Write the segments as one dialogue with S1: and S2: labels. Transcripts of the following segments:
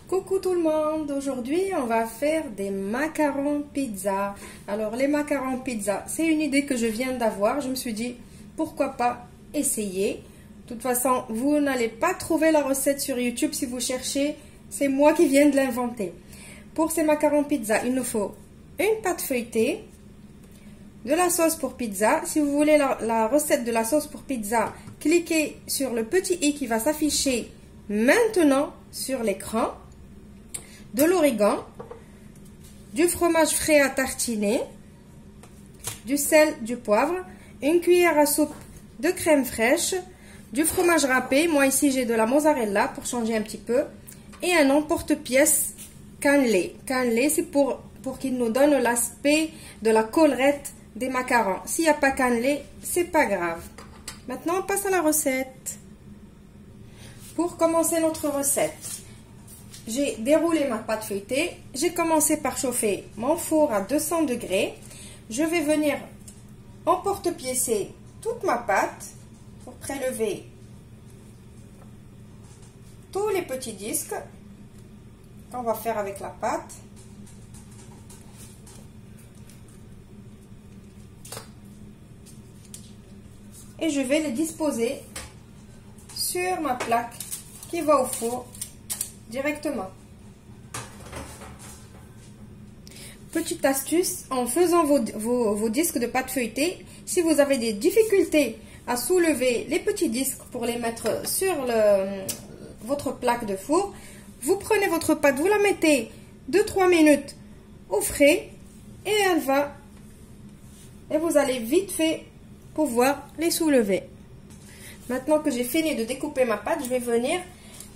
S1: Coucou tout le monde, aujourd'hui on va faire des macarons pizza. Alors les macarons pizza, c'est une idée que je viens d'avoir, je me suis dit pourquoi pas essayer. De toute façon, vous n'allez pas trouver la recette sur YouTube si vous cherchez, c'est moi qui viens de l'inventer. Pour ces macarons pizza, il nous faut une pâte feuilletée, de la sauce pour pizza. Si vous voulez la recette de la sauce pour pizza, cliquez sur le petit i qui va s'afficher maintenant sur l'écran. De l'origan, du fromage frais à tartiner, du sel, du poivre, une cuillère à soupe de crème fraîche, du fromage râpé, moi ici j'ai de la mozzarella pour changer un petit peu, et un emporte-pièce cannelé. Cannelé, c'est pour qu'il nous donne l'aspect de la collerette des macarons. S'il n'y a pas cannelé, c'est pas grave. Maintenant on passe à la recette. Pour commencer notre recette, j'ai déroulé ma pâte feuilletée. J'ai commencé par chauffer mon four à 200 degrés. Je vais venir emporte-piécer toute ma pâte pour prélever tous les petits disques qu'on va faire avec la pâte. Et je vais les disposer sur ma plaque qui va au four directement. Petite astuce, en faisant vos disques de pâte feuilletée, si vous avez des difficultés à soulever les petits disques pour les mettre sur votre plaque de four, vous prenez votre pâte, vous la mettez 2-3 minutes au frais et vous allez vite fait pouvoir les soulever. Maintenant que j'ai fini de découper ma pâte, je vais venir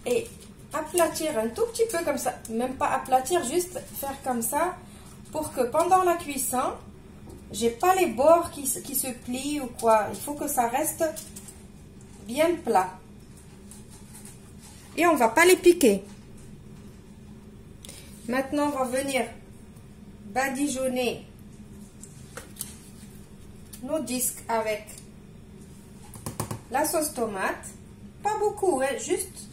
S1: et aplatir un tout petit peu comme ça, même pas aplatir, juste faire comme ça pour que pendant la cuisson, j'ai pas les bords qui se plient ou quoi. Il faut que ça reste bien plat. Et on va pas les piquer. Maintenant, on va venir badigeonner nos disques avec la sauce tomate. Pas beaucoup, hein, juste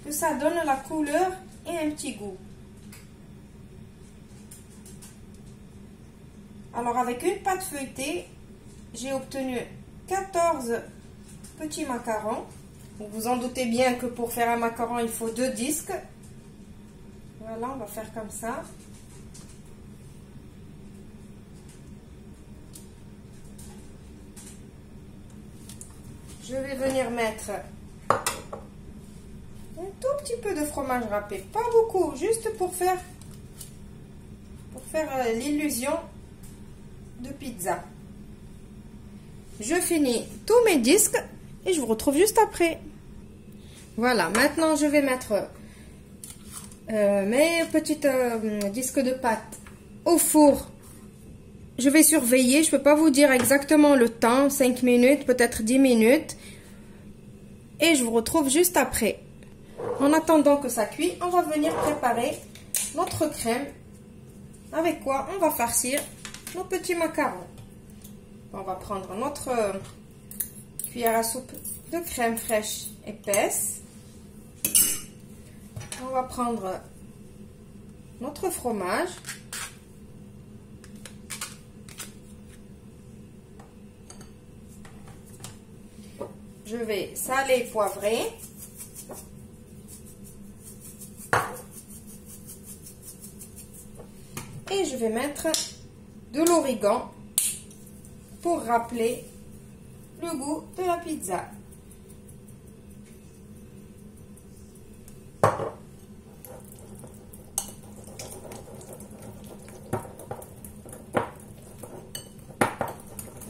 S1: que ça donne la couleur et un petit goût. Alors avec une pâte feuilletée, j'ai obtenu 14 petits macarons. Vous vous en doutez bien que pour faire un macaron, il faut 2 disques. Voilà, on va faire comme ça. Je vais venir mettre un tout petit peu de fromage râpé, pas beaucoup, juste pour faire l'illusion de pizza. Je finis tous mes disques et je vous retrouve juste après. Voilà, maintenant je vais mettre mes petits disques de pâte au four. Je vais surveiller, je ne peux pas vous dire exactement le temps, 5 minutes, peut-être 10 minutes. Et je vous retrouve juste après. En attendant que ça cuit, on va venir préparer notre crème. Avec quoi on va farcir nos petits macarons. On va prendre notre cuillère à soupe de crème fraîche épaisse. On va prendre notre fromage. Je vais saler, poivrer. Et je vais mettre de l'origan pour rappeler le goût de la pizza.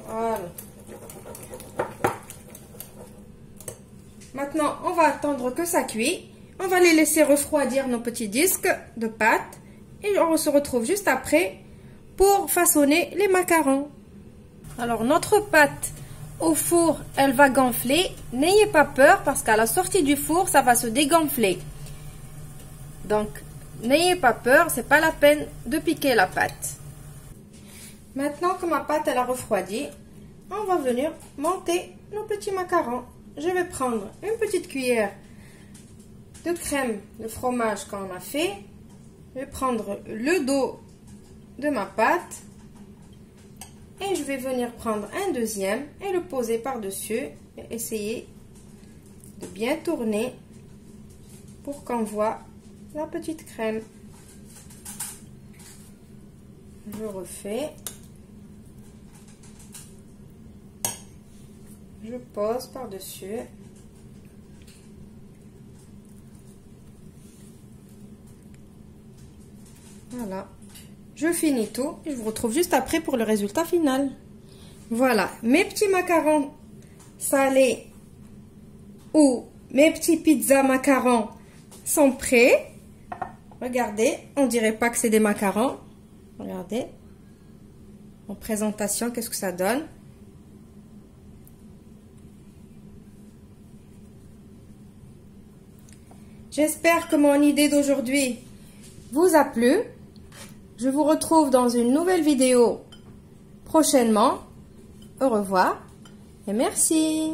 S1: Voilà. Maintenant, on va attendre que ça cuit. On va les laisser refroidir nos petits disques de pâte. Et on se retrouve juste après pour façonner les macarons. Alors, notre pâte au four, elle va gonfler. N'ayez pas peur parce qu'à la sortie du four, ça va se dégonfler. Donc, n'ayez pas peur, c'est pas la peine de piquer la pâte. Maintenant que ma pâte elle a refroidi, on va venir monter nos petits macarons. Je vais prendre une petite cuillère de crème de fromage qu'on a fait. Je vais prendre le dos de ma pâte et je vais venir prendre un deuxième et le poser par-dessus et essayer de bien tourner pour qu'on voit la petite crème. Je refais. Je pose par-dessus. Voilà. Je finis tout et je vous retrouve juste après pour le résultat final. Voilà, mes petits macarons salés ou mes petits pizzas macarons sont prêts. Regardez, on dirait pas que c'est des macarons. Regardez. En présentation, qu'est-ce que ça donne? J'espère que mon idée d'aujourd'hui vous a plu. Je vous retrouve dans une nouvelle vidéo prochainement. Au revoir et merci.